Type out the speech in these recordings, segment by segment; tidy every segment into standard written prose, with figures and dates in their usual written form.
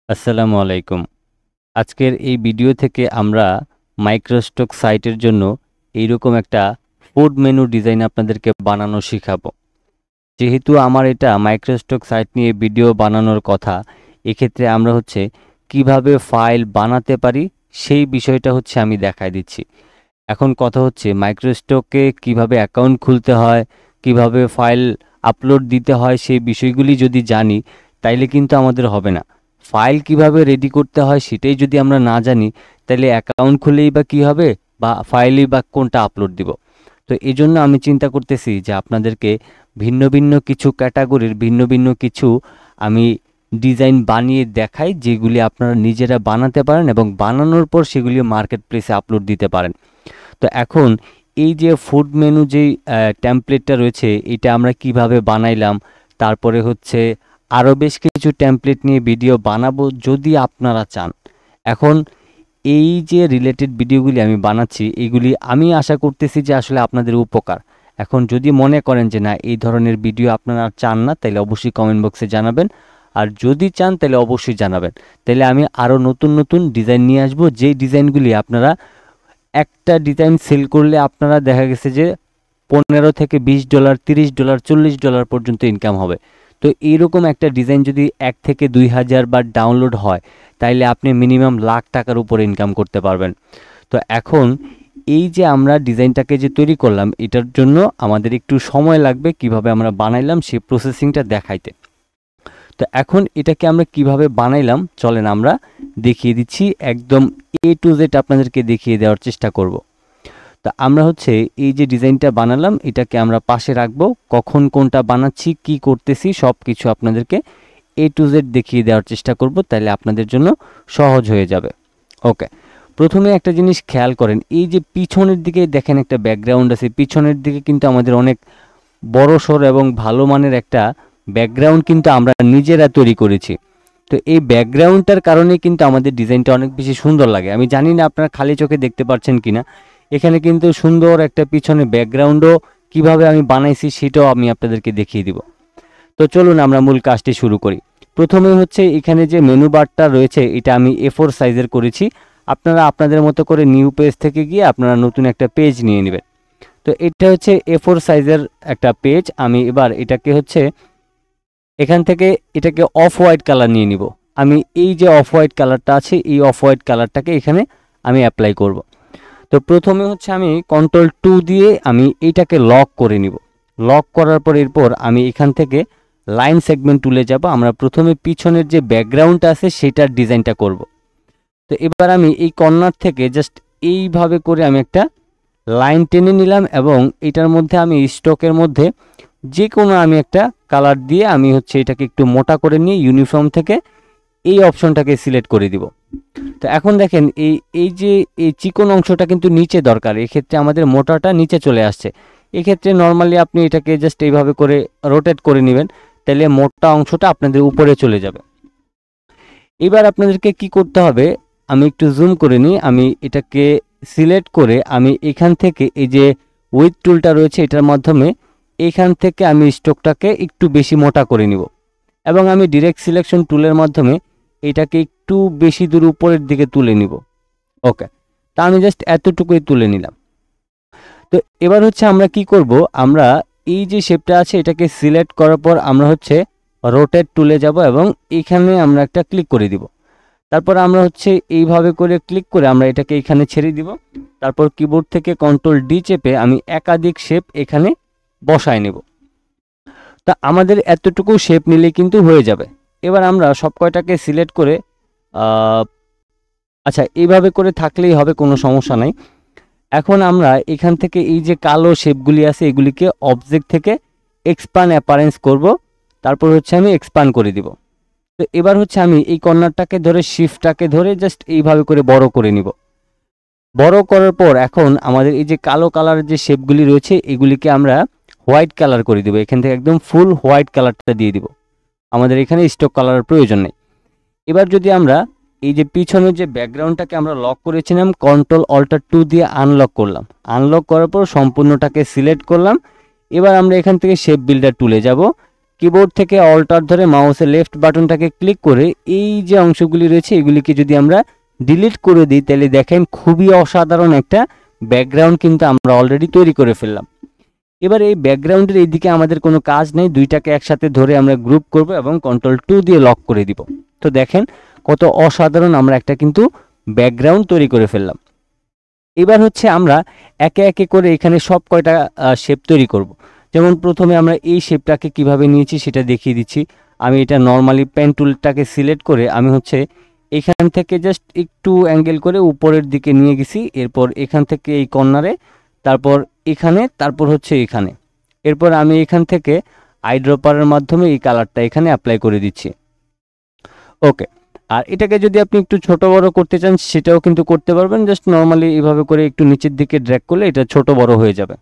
আসসালামু আলাইকুম। আজকের এই ভিডিও থেকে আমরা মাইক্রোস্টক সাইটের জন্য এইরকম একটা ফুড মেনু ডিজাইন আপনাদেরকে বানানো শিখাবো। যেহেতু আমার এটা মাইক্রোস্টক সাইট নিয়ে ভিডিও বানানোর কথা, এক্ষেত্রে আমরা কিভাবে ফাইল বানাতে পারি সেই বিষয়টা আমি দেখায় দিচ্ছি। এখন কথা হচ্ছে মাইক্রোস্টকে কিভাবে অ্যাকাউন্ট খুলতে হয়, কিভাবে ফাইল আপলোড দিতে হয় সেই বিষয়গুলি যদি জানি তাইলে কিন্তু আমাদের হবে না। ফাইল কিভাবে রেডি করতে হয় সেটাই যদি আমরা না জানি তাহলে অ্যাকাউন্ট খুলেই বা কী হবে, বা ফাইলই বা কোনটা আপলোড দিব। তো এই জন্য আমি চিন্তা করতেছি যে আপনাদেরকে ভিন্ন ভিন্ন কিছু ক্যাটাগরির ভিন্ন ভিন্ন কিছু আমি ডিজাইন বানিয়ে দেখাই, যেগুলি আপনারা নিজেরা বানাতে পারেন এবং বানানোর পর সেগুলি মার্কেট প্লেসে আপলোড দিতে পারেন। তো এখন এই যে ফুড মেনু যেই টেমপ্লেটটা রয়েছে এটা আমরা কিভাবে বানাইলাম, তারপরে আরও বেশ কিছু টেমপ্লেট নিয়ে ভিডিও বানাবো যদি আপনারা চান। এখন এই যে রিলেটেড ভিডিওগুলি আমি বানাচ্ছি এগুলি আমি আশা করতেছি যে আসলে আপনাদের উপকার। এখন যদি মনে করেন যে না এই ধরনের ভিডিও আপনারা চান না, তাহলে অবশ্যই কমেন্ট বক্সে জানাবেন, আর যদি চান তাহলে অবশ্যই জানাবেন। তাহলে আমি আরও নতুন নতুন ডিজাইন নিয়ে আসবো, যেই ডিজাইনগুলি আপনারা একটা ডিজাইন সেল করলে আপনারা দেখা গেছে যে $15 থেকে $20, $30, $40 পর্যন্ত ইনকাম হবে। তো এইরকম একটা ডিজাইন যদি 1 থেকে 2000 বার ডাউনলোড হয় তাইলে আপনি মিনিমাম লাখ টাকার উপরে ইনকাম করতে পারবেন। তো এখন এই যে আমরা ডিজাইনটাকে যে তৈরি করলাম এটার জন্য আমাদের একটু সময় লাগবে, কিভাবে আমরা বানাইলাম সেই প্রসেসিংটা দেখাইতে। তো এখন এটাকে আমরা কিভাবে বানাইলাম চলেন আমরা দেখিয়ে দিচ্ছি, একদম A to Z আপনাদেরকে দেখিয়ে দেওয়ার চেষ্টা করব। তো আমরা এই যে ডিজাইনটা বানালাম এটাকে আমরা পাশে রাখবো, কখন কোনটা বানাচ্ছি কি করতেছি সব কিছু আপনাদেরকে A to Z দেখিয়ে দেওয়ার চেষ্টা করব, তাহলে আপনাদের জন্য সহজ হয়ে যাবে। ওকে, প্রথমে একটা জিনিস খেয়াল করেন, এই যে পিছনের দিকে দেখেন একটা ব্যাকগ্রাউন্ড আছে, পিছনের দিকে কিন্তু আমাদের অনেক বড়সড় এবং ভালো মানের একটা ব্যাকগ্রাউন্ড কিন্তু আমরা নিজেরা তৈরি করেছি। তো এই ব্যাকগ্রাউন্ডটার কারণে কিন্তু আমাদের ডিজাইনটা অনেক বেশি সুন্দর লাগে। আমি জানি না আপনারা খালি চোখে দেখতে পাচ্ছেন কিনা, এখানে কিন্তু সুন্দর একটা পিছনে ব্যাকগ্রাউন্ডও কিভাবে আমি বানাইছি সেটাও আমি আপনাদেরকে দেখিয়ে দিব। তো চলুন আমরা মূল কাজটি শুরু করি। প্রথমে এখানে যে মেনু বারটা রয়েছে এটা আমি A4 সাইজের করেছি। আপনারা আপনাদের মতো করে নিউ পেজ থেকে গিয়ে আপনারা নতুন একটা পেজ নিয়ে নেবেন। তো এটা A4 সাইজের একটা পেজ। আমি এবার এটাকে এখান থেকে এটাকে অফ হোয়াইট কালার নিয়ে নিব। আমি এই যে অফ হোয়াইট কালারটা আছে এই অফ হোয়াইট কালারটাকে এখানে আমি অ্যাপ্লাই করব। তো প্রথমে আমি Ctrl+2 দিয়ে আমি এইটাকে লক করে নিব। লক করার পর এরপর আমি এখান থেকে লাইন সেগমেন্ট টুলে যাব। আমরা প্রথমে পিছনের যে ব্যাকগ্রাউন্ডটা আছে সেটার ডিজাইনটা করব। তো এবার আমি এই কর্নার থেকে জাস্ট এইভাবে করে আমি একটা লাইন টেনে নিলাম এবং এটার মধ্যে আমি স্টকের মধ্যে যে কোনো আমি একটা কালার দিয়ে আমি এটাকে একটু মোটা করে নিয়ে ইউনিফর্ম থেকে এই অপশনটাকে সিলেক্ট করে দিব। তো এখন দেখেন এই যে এই চিকন অংশটা কিন্তু নিচে দরকার, এক্ষেত্রে আমাদের মোটাটা নিচে চলে আসছে। এক্ষেত্রে নর্মালি আপনি এটাকে জাস্ট এইভাবে করে রোটেট করে নেবেন, তাহলে মোটা অংশটা আপনাদের উপরে চলে যাবে। এবার আপনাদেরকে কি করতে হবে, আমি একটু জুম করে নিই। আমি এটাকে সিলেক্ট করে আমি এখান থেকে এই যে উইথ টুলটা রয়েছে এটার মাধ্যমে এখান থেকে আমি স্টকটাকে একটু বেশি মোটা করে নিব এবং আমি ডিরেক্ট সিলেকশন টুলের মাধ্যমে এটাকে একটু বেশি দূর উপরের দিকে তুলে নিব। ওকে, তা আমি জাস্ট এতটুকুই তুলে নিলাম। তো এবার আমরা কি করব, আমরা এই যে শেপটা আছে এটাকে সিলেক্ট করার পর আমরা রোটেট টুলে যাব এবং এখানে আমরা একটা ক্লিক করে দিব। তারপর আমরা এইভাবে করে ক্লিক করে আমরা এটাকে এখানে ছেড়ে দিব। তারপর কিবোর্ড থেকে Ctrl+D চেপে আমি একাধিক শেপ এখানে বসায় নেব। তা আমাদের এতটুকু শেপ নিলে কিন্তু হয়ে যাবে। এবার আমরা সব কয়টাকে সিলেক্ট করে আচ্ছা এইভাবে করে থাকলেই হবে, কোনো সমস্যা নাই। এখন আমরা এখান থেকে এই যে কালো শেপগুলি আছে এগুলিকে অবজেক্ট থেকে এক্সপ্যান্ড অ্যাপারেন্স করব। তারপর আমি এক্সপ্যান্ড করে দিব। তো এবার আমি এই কর্নারটাকে ধরে শিফটটাকে ধরে জাস্ট এইভাবে করে বড় করে নিব। বড় করার পর এখন আমাদের এই যে কালো কালারের যে শেপগুলি রয়েছে এগুলিকে আমরা হোয়াইট কালার করে দিব। এখান থেকে একদম ফুল হোয়াইট কালারটা দিয়ে দিব, আমাদের এখানে স্টক কালারের প্রয়োজন নেই। এবার যদি আমরা এই যে পিছনের যে ব্যাকগ্রাউন্ডটাকে আমরা লক করেছিলাম Ctrl+Alt+2 দিয়ে আনলক করলাম। আনলক করার পর সম্পূর্ণটাকে সিলেক্ট করলাম। এবার আমরা এখান থেকে শেপ বিল্ডার টুলে যাব। কিবোর্ড থেকে অল্টার ধরে মাউসের লেফট বাটনটাকে ক্লিক করে এই যে অংশগুলি রয়েছে এগুলিকে যদি আমরা ডিলিট করে দিই তাহলে দেখেন খুবই অসাধারণ একটা ব্যাকগ্রাউন্ড কিন্তু আমরা অলরেডি তৈরি করে ফেললাম। এবার এই ব্যাকগ্রাউন্ডের এইদিকে আমাদের কোনো কাজ নেই, দুইটাকে একসাথে ধরে আমরা গ্রুপ করব এবং Ctrl+2 দিয়ে লক করে দিব। তো দেখেন কত অসাধারণ আমরা একটা কিন্তু ব্যাকগ্রাউন্ড তৈরি করে ফেললাম। এবার হচ্ছে আমরা একে একে করে এখানে সব কয়টা শেপ তৈরি করব। যেমন প্রথমে আমরা এই শেপটাকে কিভাবে নিয়েছি সেটা দেখিয়ে দিচ্ছি। আমি এটা নর্মালি পেন টুলটাকে সিলেক্ট করে আমি হচ্ছে এখান থেকে জাস্ট একটু অ্যাঙ্গেল করে উপরের দিকে নিয়ে গেছি, এরপর এখান থেকে এই কর্নারে, তারপর এখানে, তারপর হচ্ছে এখানে। এরপর আমি এখান থেকে আইড্রপারের মাধ্যমে এই কালারটা এখানে অ্যাপ্লাই করে দিচ্ছি। ওকে, আর এটাকে যদি আপনি একটু ছোট বড় করতে চান সেটাও কিন্তু করতে পারবেন, জাস্ট নর্মালি এইভাবে করে একটু নিচের দিকে ড্র্যাগ করলে এটা ছোট বড় হয়ে যাবে।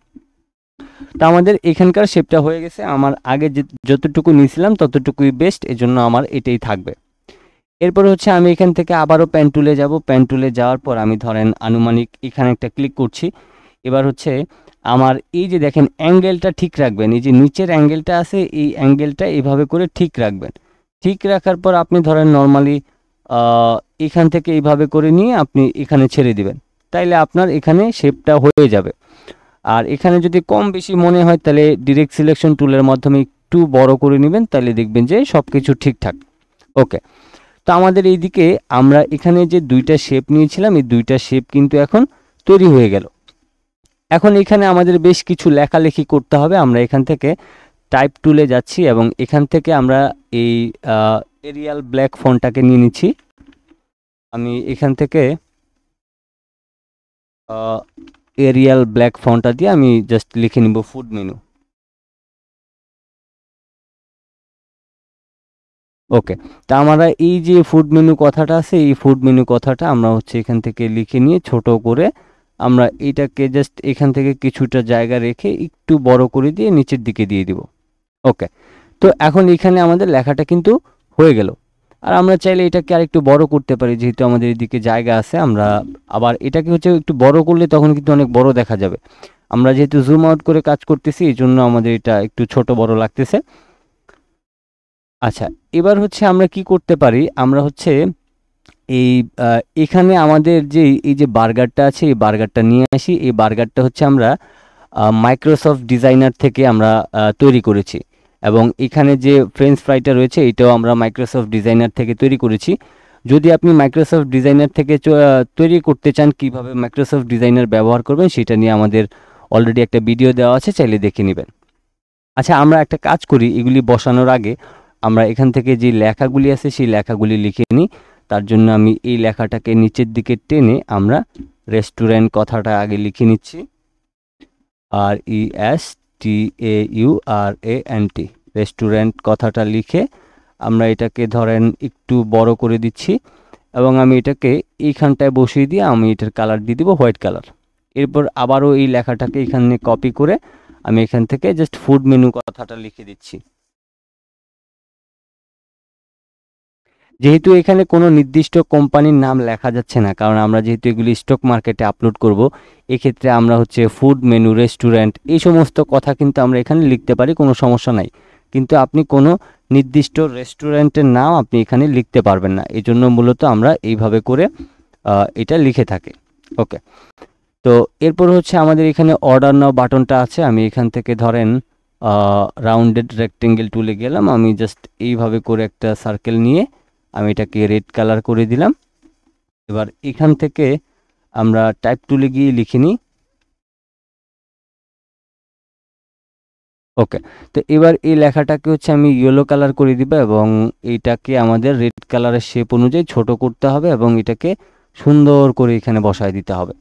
তা আমাদের এখানকার শেপটা হয়ে গেছে, আমার আগে যতটুকু নিয়েছিলাম ততটুকুই বেস্ট, এজন্য আমার এটাই থাকবে। এরপর হচ্ছে আমি এখান থেকে আবারও পেন টুলে যাব, পেন টুলে যাওয়ার পর আমি ধরেন আনুমানিক এখানে একটা ক্লিক করছি। এবার হচ্ছে আমার এই যে দেখেন অ্যাঙ্গেলটা ঠিক রাখবেন, এই যে নিচের অ্যাঙ্গেলটা আছে এই অ্যাঙ্গেলটা এইভাবে করে ঠিক রাখবেন। ঠিক রাখার পর আপনি ধরেন নর্মালি এখান থেকে এইভাবে করে নিয়ে আপনি এখানে ছেড়ে দিবেন, তাইলে আপনার এখানে শেপটা হয়ে যাবে। আর এখানে যদি কম বেশি মনে হয় তাহলে ডিরেক্ট সিলেকশন টুলের মাধ্যমে একটু বড় করে নেবেন, তাহলে দেখবেন যে সব কিছু ঠিকঠাক। ওকে, তো আমাদের এইদিকে আমরা এখানে যে দুইটা শেপ নিয়েছিলাম এই দুইটা শেপ কিন্তু এখন তৈরি হয়ে গেল। এখন এখানে আমাদের বেশ কিছু লেখালেখি করতে হবে। আমরা এখান থেকে টাইপ টুলে যাচ্ছি এবং এখান থেকে আমরা এই এরিয়াল ব্ল্যাক ফন্টটাকে নিয়ে নিচ্ছি। আমি এখান থেকে এরিয়াল ব্ল্যাক ফন্টটা দিয়ে আমি জাস্ট লিখে নিব ফুড মেনু। ওকে, তা আমরা এই যে ফুড মেনু কথাটা আছে এই ফুড মেনু কথাটা আমরা হচ্ছে এখান থেকে লিখে নিয়ে ছোট করে আমরা এইটাকে জাস্ট এখান থেকে কিছুটা জায়গা রেখে একটু বড় করে দিয়ে নিচের দিকে দিয়ে দিব। ওকে, তো এখন এখানে আমাদের লেখাটা কিন্তু হয়ে গেল। আর আমরা চাইলে এটাকে আরেকটু বড় করতে পারি, যেহেতু আমাদের এদিকে জায়গা আছে। আমরা আবার এটাকে হচ্ছে একটু বড় করলে তখন কিন্তু অনেক বড় দেখা যাবে। আমরা যেহেতু জুম আউট করে কাজ করতেছি এই জন্য আমাদের এটা একটু ছোট বড় লাগতেছে। আচ্ছা, এবার হচ্ছে আমরা কি করতে পারি, আমরা হচ্ছে এই এখানে আমাদের যে এই যে বার্গারটা আছে এই বার্গারটা নিয়ে আসি। এই বার্গারটা হচ্ছে আমরা মাইক্রোসফট ডিজাইনার থেকে আমরা তৈরি করেছি এবং এখানে যে ফ্রেঞ্চ ফ্রাইটা রয়েছে এটাও আমরা মাইক্রোসফট ডিজাইনার থেকে তৈরি করেছি। যদি আপনি মাইক্রোসফট ডিজাইনার থেকে তৈরি করতে চান, কিভাবে মাইক্রোসফট ডিজাইনার ব্যবহার করবেন সেটা নিয়ে আমাদের অলরেডি একটা ভিডিও দেওয়া আছে, চাইলে দেখে নেবেন। আচ্ছা, আমরা একটা কাজ করি, এগুলি বসানোর আগে আমরা এখান থেকে যে লেখাগুলি আছে সেই লেখাগুলি লিখে নিই। তার জন্য আমি এই লেখাটাকে নিচের দিকে টেনে আমরা রেস্টুরেন্ট কথাটা আগে লিখে নিচ্ছি, RESTAURANT, রেস্টুরেন্ট কথাটা লিখে আমরা এটাকে ধরেন একটু বড় করে দিচ্ছি এবং আমি এটাকে এইখানটায় বসিয়ে দিয়ে আমি এটার কালার দিয়ে দিব হোয়াইট কালার। এরপর আবারও এই লেখাটাকে এখানে কপি করে আমি এখান থেকে জাস্ট ফুড মেনু কথাটা লিখে দিচ্ছি। যেহেতু এখানে কোনো নির্দিষ্ট কোম্পানির নাম লেখা যাচ্ছে না, কারণ আমরা যেহেতু এগুলি স্টক মার্কেটে আপলোড করব, এক্ষেত্রে আমরা হচ্ছে ফুড মেনু, রেস্টুরেন্ট এই সমস্ত কথা কিন্তু আমরা এখানে লিখতে পারি, কোনো সমস্যা নাই। কিন্তু আপনি কোনো নির্দিষ্ট রেস্টুরেন্টের নাম আপনি এখানে লিখতে পারবেন না, এই জন্য মূলত আমরা এইভাবে করে এটা লিখে থাকি। ওকে, তো এরপর হচ্ছে আমাদের এখানে অর্ডার নাও বাটনটা আছে। আমি এখান থেকে ধরেন রাউন্ডেড রেক্টেঙ্গেল টুলে গেলাম, আমি জাস্ট এইভাবে করে একটা সার্কেল নিয়ে আমি এটাকে রেড কালার করে দিলাম। এবার এখান থেকে আমরা টাইপ টুলে গিয়ে লিখে নিই। ওকে, তো এবার এই লেখাটাকে হচ্ছে আমি ইয়েলো কালার করে দিব এবং এইটাকে আমাদের রেড কালারের শেপ অনুযায়ী ছোট করতে হবে এবং এটাকে সুন্দর করে এখানে বসায় দিতে হবে।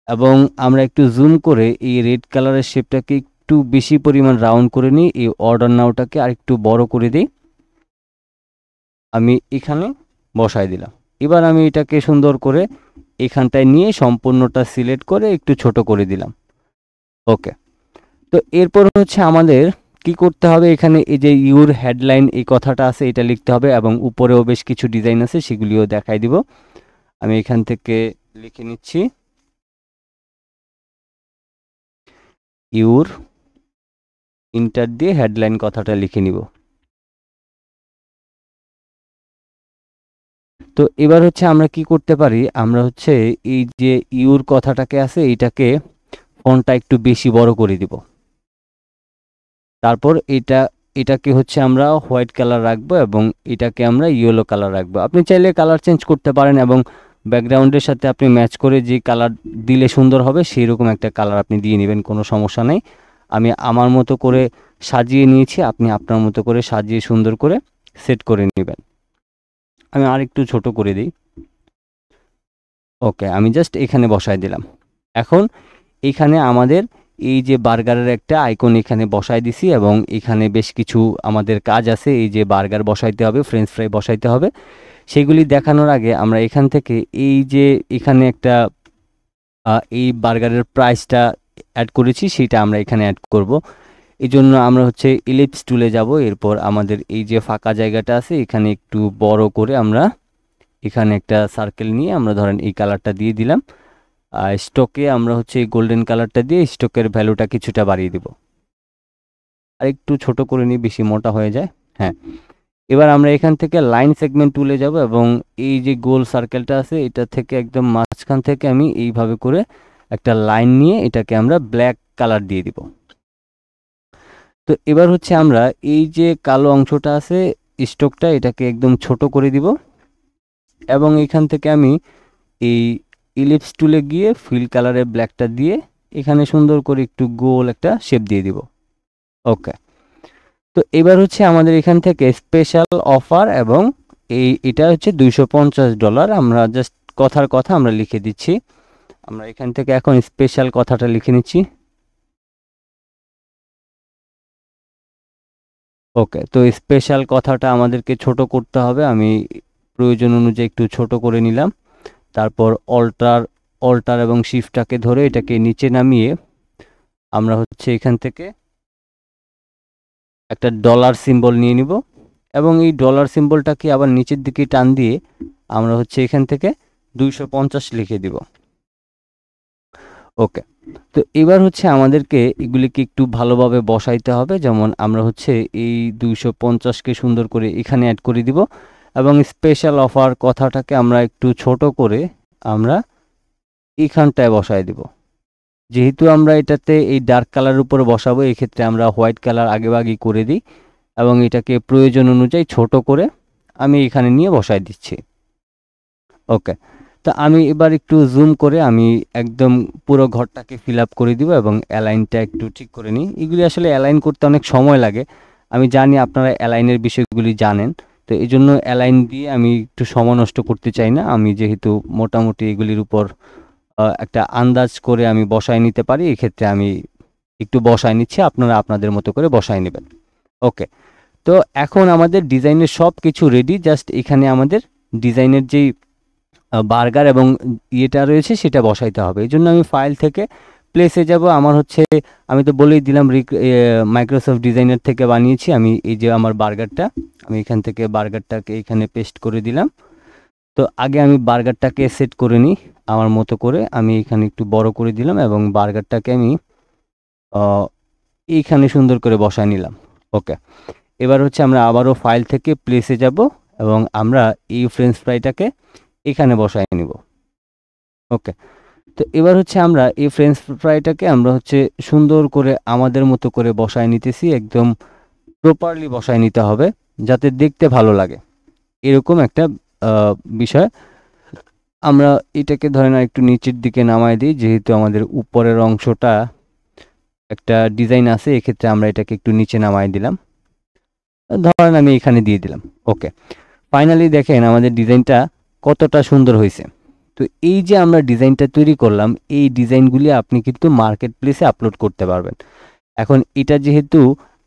এবং আমরা একটু জুম করে এই রেড কালারের শেপটাকে একটু বেশি পরিমাণ রাউন্ড করে নিই, এই অর্ডার নাওটাকে আর একটু বড় করে দিই, আমি এখানে বসায় দিলাম। এবার আমি এটাকে সুন্দর করে এখানটায় নিয়ে সম্পূর্ণটা সিলেক্ট করে একটু ছোট করে দিলাম। ওকে, তো এরপর হচ্ছে আমাদের কি করতে হবে, এখানে এই যে ইউর হেডলাইন এই কথাটা আছে এটা লিখতে হবে এবং উপরেও বেশ কিছু ডিজাইন আছে সেগুলিও দেখাই দিব। আমি এখান থেকে লিখে নিচ্ছি ইউর ইন্টার দিয়ে হেডলাইন কথাটা লিখে নিব। তো এবার হচ্ছে আমরা কি করতে পারি, আমরা হচ্ছে এই যে ইউর কথাটাকে আছে এইটাকে ফন্টটা একটু বেশি বড় করে দিব। তারপর এটাকে হচ্ছে আমরা হোয়াইট কালার রাখবো এবং এটাকে আমরা ইয়েলো কালার রাখবো। আপনি চাইলে কালার চেঞ্জ করতে পারেন এবং ব্যাকগ্রাউন্ডের সাথে আপনি ম্যাচ করে যে কালার দিলে সুন্দর হবে সেই রকম একটা কালার আপনি দিয়ে নেবেন, কোনো সমস্যা নেই। আমি আমার মতো করে সাজিয়ে নিয়েছি, আপনি আপনার মতো করে সাজিয়ে সুন্দর করে সেট করে নেবেন। আমি আর একটু ছোট করে দিই। ওকে, আমি জাস্ট এখানে বসাই দিলাম। এখন এখানে আমাদের এই যে বার্গারের একটা আইকন এখানে বসাই দিছি এবং এখানে বেশ কিছু আমাদের কাজ আছে। এই যে বার্গার বসাইতে হবে, ফ্রেঞ্চ ফ্রাই বসাইতে হবে, সেগুলি দেখানোর আগে আমরা এখান থেকে এই যে এখানে একটা এই বার্গারের প্রাইসটা অ্যাড করেছি সেটা আমরা এখানে অ্যাড করব। এই জন্য আমরা হচ্ছে ইলিপস টুলে যাব। এরপর আমাদের এই যে ফাঁকা জায়গাটা আছে এখানে একটু বড় করে আমরা এখানে একটা সার্কেল নিয়ে আমরা ধরেন এই কালারটা দিয়ে দিলাম। স্টকে আমরা হচ্ছে এই গোল্ডেন কালারটা দিয়ে স্টকের ভ্যালুটা কিছুটা বাড়িয়ে দিব। আর একটু ছোট করে নিই, বেশি মোটা হয়ে যায়। হ্যাঁ, এবার আমরা এখান থেকে লাইন সেগমেন্ট টুলে যাব এবং এই যে গোল সার্কেলটা আছে এটা থেকে একদম মাঝখান থেকে আমি এইভাবে করে একটা লাইন নিয়ে এটাকে আমরা ব্ল্যাক কালার দিয়ে দিব। তো এবার হচ্ছে আমরা এই যে কালো অংশটা আছে স্টকটা এটাকে একদম ছোট করে দিব এবং এখান থেকে আমি এই ইলিপস টুলে গিয়ে ফিল কালারের ব্ল্যাকটা দিয়ে এখানে সুন্দর করে একটু গোল একটা শেপ দিয়ে দিব। ওকে, তো এবার হচ্ছে আমাদের এখান থেকে স্পেশাল অফার এবং এটা হচ্ছে $250। আমরা জাস্ট কথার কথা আমরা লিখে দিচ্ছি। আমরা এখান থেকে এখন স্পেশাল কথাটা লিখে নিচ্ছি। ওকে, তো স্পেশাল কথাটা আমাদেরকে ছোট করতে হবে। আমি প্রয়োজন অনুযায়ী একটু ছোট করে নিলাম। তারপর অল্টার এবং শিফটটাকে ধরে এটাকে নিচে নামিয়ে আমরা হচ্ছে এখান থেকে একটা ডলার সিম্বল নিয়ে নিব এবং এই ডলার সিম্বলটাকে আবার নিচের দিকে টান দিয়ে আমরা হচ্ছে এখান থেকে 250 লিখে দিব। ওকে, তো এবার হচ্ছে আমাদেরকে এগুলিকে একটু ভালোভাবে বসাইতে হবে। যেমন আমরা হচ্ছে এই 250কে সুন্দর করে এখানে অ্যাড করে দিব এবং স্পেশাল অফার কথাটাকে আমরা একটু ছোট করে আমরা এখানটায় বসাই দিব। যেহেতু আমরা এটাতে এই ডার্ক কালারের উপরে বসাবো এই ক্ষেত্রে আমরা হোয়াইট কালার আগেভাগেই করে দিই এবং এটাকে প্রয়োজন অনুযায়ী ছোট করে আমি এখানে নিয়ে বসাই দিচ্ছি। ওকে, তো আমি এবার একটু জুম করে আমি একদম পুরো ঘরটাকে ফিল আপ করে দিব এবং অ্যালাইনটা একটু ঠিক করে নিই। এগুলি আসলে অ্যালাইন করতে অনেক সময় লাগে, আমি জানি আপনারা অ্যালাইনের বিষয়গুলি জানেন, তো এই জন্য অ্যালাইন দিয়ে আমি একটু সময় নষ্ট করতে চাই না। আমি যেহেতু মোটামুটি এগুলির উপর একটা আন্দাজ করে আমি বসায় নিতে পারি, এক্ষেত্রে আমি একটু বসায় নিচ্ছি, আপনারা আপনাদের মতো করে বসায় নেবেন। ওকে, তো এখন আমাদের ডিজাইনের সব কিছু রেডি, জাস্ট এখানে আমাদের ডিজাইনের যেই বার্গার এবং ইয়েটা রয়েছে সেটা বসাইতে হবে। এই জন্য আমি ফাইল থেকে প্লেসে যাব। আমার হচ্ছে আমি তো বলেই দিলাম মাইক্রোসফট ডিজাইনার থেকে বানিয়েছি আমি। এই যে আমার বার্গারটা, আমি এখান থেকে বার্গারটাকে এখানে পেস্ট করে দিলাম। তো আগে আমি বার্গারটাকে সেট করে নিই আমার মতো করে। আমি এখানে একটু বড় করে দিলাম এবং বার্গারটাকে আমি এইখানে সুন্দর করে বসায় নিলাম। ওকে, এবার হচ্ছে আমরা আবারও ফাইল থেকে প্লেসে যাব এবং আমরা এই ফ্রেঞ্চ ফ্রাইটাকে এখানে বসায় নিব। ওকে, তো এবার হচ্ছে আমরা এই ফ্রেঞ্চ ফ্রাইটাকে আমরা হচ্ছে সুন্দর করে আমাদের মতো করে বসায় নিতেছি। একদম প্রপারলি বসায় নিতে হবে যাতে দেখতে ভালো লাগে, এরকম একটা বিষয়। আমরা এটাকে ধরেন একটু নিচের দিকে নামাই দিই, যেহেতু আমাদের উপরের অংশটা একটা ডিজাইন আছে, এক্ষেত্রে আমরা এটাকে একটু নিচে নামাই দিলাম, ধরেন আমি এখানে দিয়ে দিলাম। ওকে, ফাইনালি দেখেন আমাদের ডিজাইনটা কতটা সুন্দর হয়েছে। তো এই যে আমরা ডিজাইনটা তৈরি করলাম, এই ডিজাইনগুলি আপনি কিন্তু মার্কেট প্লেসে আপলোড করতে পারবেন। এখন এটা যেহেতু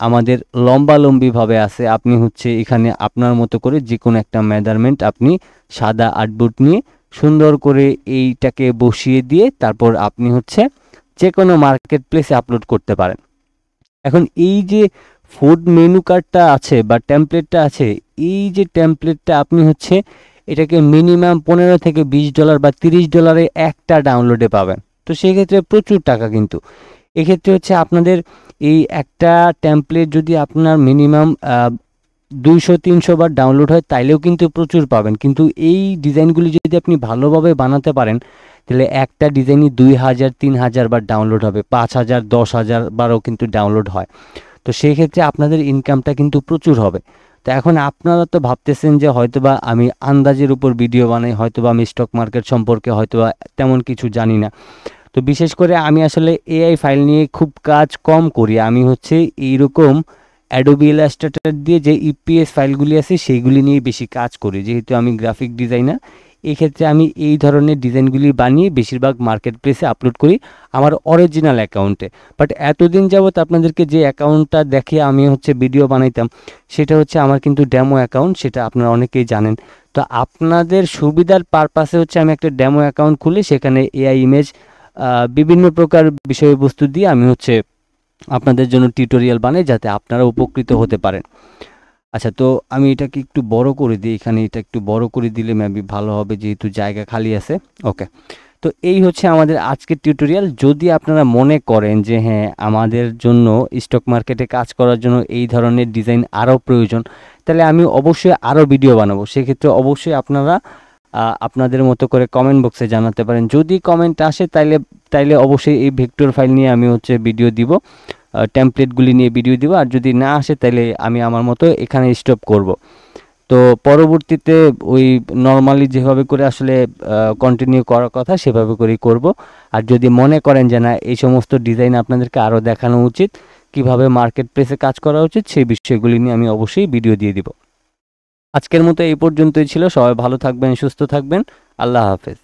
আমাদের লম্বালম্বিভাবে আছে, আপনি হচ্ছে এখানে আপনার মতো করে যে কোনো একটা মেজারমেন্ট আপনি সাদা আর্টবোর্ড নিয়ে সুন্দর করে এইটাকে বসিয়ে দিয়ে তারপর আপনি হচ্ছে যে কোনো মার্কেট প্লেসে আপলোড করতে পারেন। এখন এই যে ফুড মেনু কার্ডটা আছে বা টেমপ্লেটটা আছে, এই যে টেমপ্লেটটা আপনি হচ্ছে এটাকে মিনিমাম $15 থেকে $20 বা $30 একটা ডাউনলোডে পাবেন। তো সেক্ষেত্রে প্রচুর টাকা, কিন্তু এক্ষেত্রে হচ্ছে আপনাদের এই একটা টেমপ্লেট যদি আপনার মিনিমাম 200-300 বার ডাউনলোড হয় তাইলেও কিন্তু প্রচুর পাবেন, কিন্তু এই ডিজাইনগুলি যদি আপনি ভালোভাবে বানাতে পারেন তাহলে একটা ডিজাইনই 2000-3000 বার ডাউনলোড হবে, 5000-10,000 বারও কিন্তু ডাউনলোড হয়। তো সেই ক্ষেত্রে আপনাদের ইনকামটা কিন্তু প্রচুর হবে। তো এখন আপনারা তো ভাবতেছেন যে হয়তোবা আমি আন্দাজের উপর ভিডিও বানাই, হয়তোবা আমি স্টক মার্কেট সম্পর্কে হয়তোবা তেমন কিছু জানি না। তো বিশেষ করে আমি আসলে এআই ফাইল নিয়ে খুব কাজ কম করি। আমি হচ্ছে এইরকম অ্যাডোবি ইলাস্ট্রেটর দিয়ে যে ইপিএস ফাইলগুলি আছে সেইগুলি নিয়ে বেশি কাজ করি, যেহেতু আমি গ্রাফিক ডিজাইনার। এই ক্ষেত্রে আমি এই ধরনের ডিজাইনগুলি বানিয়ে বেশিরভাগ মার্কেট প্লেসে আপলোড করি আমার অরিজিনাল অ্যাকাউন্টে। বাট এতদিন যাবত আপনাদেরকে যে অ্যাকাউন্টটা দেখে আমি হচ্ছে ভিডিও বানাইতাম সেটা হচ্ছে আমার কিন্তু ডেমো অ্যাকাউন্ট, সেটা আপনারা অনেকেই জানেন। তো আপনাদের সুবিধার পারপাসে হচ্ছে আমি একটা ডেমো অ্যাকাউন্ট খুলে সেখানে এআই ইমেজ বিভিন্ন প্রকার বিষয়বস্তু দিয়ে আমি হচ্ছে আপনাদের জন্য টিউটোরিয়াল বানাই যাতে আপনারা উপকৃত হতে পারেন। আচ্ছা, তো আমি এটাকে একটু বড় করে দিই, এখানে এটা একটু বড় করে দিলে মেবি ভালো হবে যেহেতু জায়গা খালি আছে। ওকে, তো এই হচ্ছে আমাদের আজকের টিউটোরিয়াল। যদি আপনারা মনে করেন যে হ্যাঁ আমাদের জন্য স্টক মার্কেটে কাজ করার জন্য এই ধরনের ডিজাইন আরও প্রয়োজন, তাহলে আমি অবশ্যই আরও ভিডিও বানাবো। সেক্ষেত্রে অবশ্যই আপনারা আপনাদের মতো করে কমেন্ট বক্সে জানাতে পারেন। যদি কমেন্ট আসে তাইলে অবশ্যই এই ভেক্টর ফাইল নিয়ে আমি হচ্ছে ভিডিও দিব, টেমপ্লেটগুলি নিয়ে ভিডিও দিব। আর যদি না আসে তাহলে আমি আমার মতো এখানে স্টপ করব। তো পরবর্তীতে ওই নর্মালি যেভাবে করে আসলে কন্টিনিউ করার কথা সেভাবে করেই করব। আর যদি মনে করেন যে না এই সমস্ত ডিজাইন আপনাদেরকে আরও দেখানো উচিত, কিভাবে মার্কেট প্লেসে কাজ করা উচিত, সেই বিষয়গুলি নিয়ে আমি অবশ্যই ভিডিও দিয়ে দিব। আজকের মতো এই পর্যন্তই ছিল। সবাই ভালো থাকবেন, সুস্থ থাকবেন। আল্লাহ হাফেজ।